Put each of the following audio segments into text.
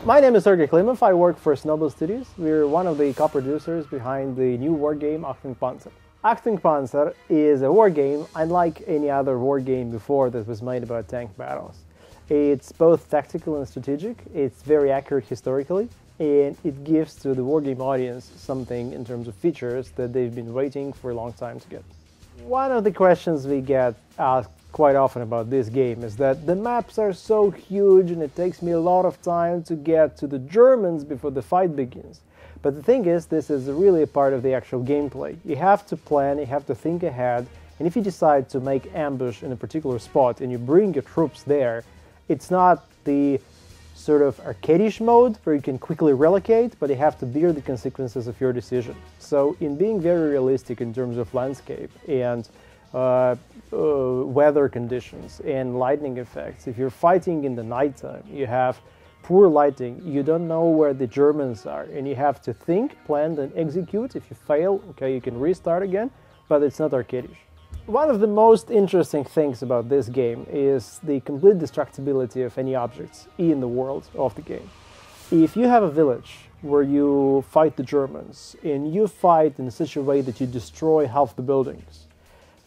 My name is Sergey Klimov. I work for Snowball Studios. We're one of the co-producers behind the new war game Achtung Panzer. Achtung Panzer is a war game unlike any other war game before that was made about tank battles. It's both tactical and strategic, it's very accurate historically, and it gives to the war game audience something in terms of features that they've been waiting for a long time to get. One of the questions we get asked quite often about this game is that the maps are so huge and it takes me a lot of time to get to the Germans before the fight begins. But the thing is, this is really a part of the actual gameplay. You have to plan, you have to think ahead, and if you decide to make ambush in a particular spot and you bring your troops there, it's not the sort of arcade-ish mode where you can quickly relocate, but you have to bear the consequences of your decision. So in being very realistic in terms of landscape and weather conditions and lightning effects, if you're fighting in the nighttime, you have poor lighting, you don't know where the Germans are, and you have to think, plan, and execute. If you fail, okay, you can restart again, but it's not arcade-ish. One of the most interesting things about this game is the complete destructibility of any objects in the world of the game. If you have a village where you fight the Germans, and you fight in such a way that you destroy half the buildings,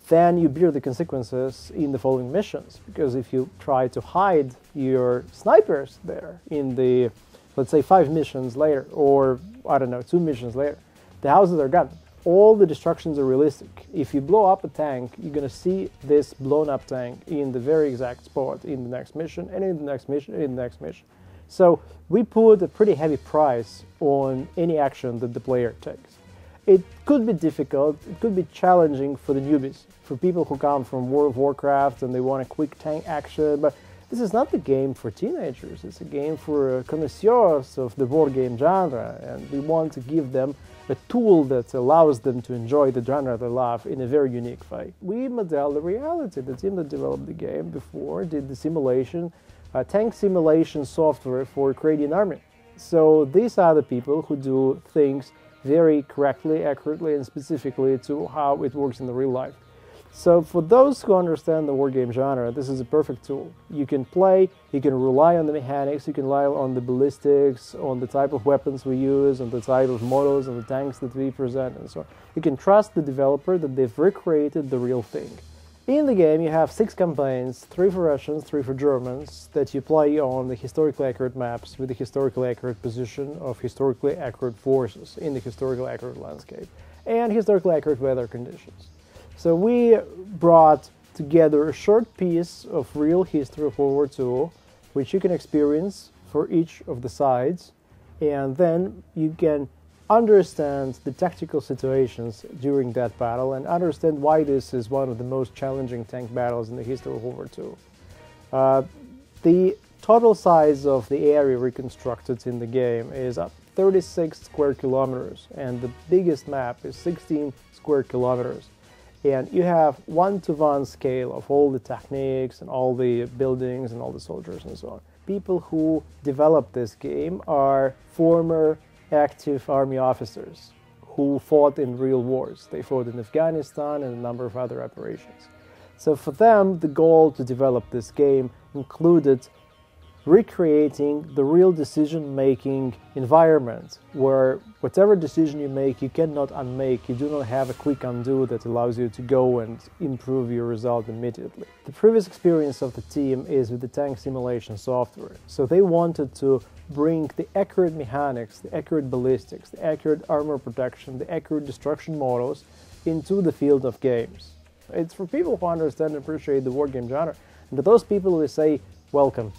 then you bear the consequences in the following missions, because if you try to hide your snipers there in the, let's say, 5 missions later, or, I don't know, 2 missions later, the houses are gone. All the destructions are realistic. If you blow up a tank, you're going to see this blown up tank in the very exact spot in the next mission, and in the next mission, and in the next mission. So we put a pretty heavy price on any action that the player takes. It could be difficult, it could be challenging for the newbies, for people who come from World of Warcraft and they want a quick tank action, but this is not the game for teenagers, it's a game for connoisseurs of the war game genre, and we want to give them a tool that allows them to enjoy the genre they love in a very unique way. We model the reality. The team that developed the game before did the simulation, tank simulation software for creating an army. So these are the people who do things very correctly, accurately, and specifically to how it works in the real life. So for those who understand the wargame genre, this is a perfect tool. You can play, you can rely on the mechanics, you can rely on the ballistics, on the type of weapons we use, on the type of models, on the tanks that we present, and so on. You can trust the developer that they've recreated the real thing. In the game you have 6 campaigns, 3 for Russians, 3 for Germans, that you play on the historically accurate maps with the historically accurate position of historically accurate forces in the historically accurate landscape, and historically accurate weather conditions. So we brought together a short piece of real history of World War II, which you can experience for each of the sides, and then you can understand the tactical situations during that battle and understand why this is one of the most challenging tank battles in the history of World War II. The total size of the area reconstructed in the game is 36 square kilometers, and the biggest map is 16 square kilometers. And you have one-to-one scale of all the techniques and all the buildings and all the soldiers and so on. People who developed this game are former active army officers who fought in real wars. They fought in Afghanistan and a number of other operations. So for them, the goal to develop this game included recreating the real decision-making environment where whatever decision you make, you cannot unmake. You do not have a quick undo that allows you to go and improve your result immediately. The previous experience of the team is with the tank simulation software. So they wanted to bring the accurate mechanics, the accurate ballistics, the accurate armor protection, the accurate destruction models into the field of games. It's for people who understand and appreciate the wargame genre. And to those people we say, welcome.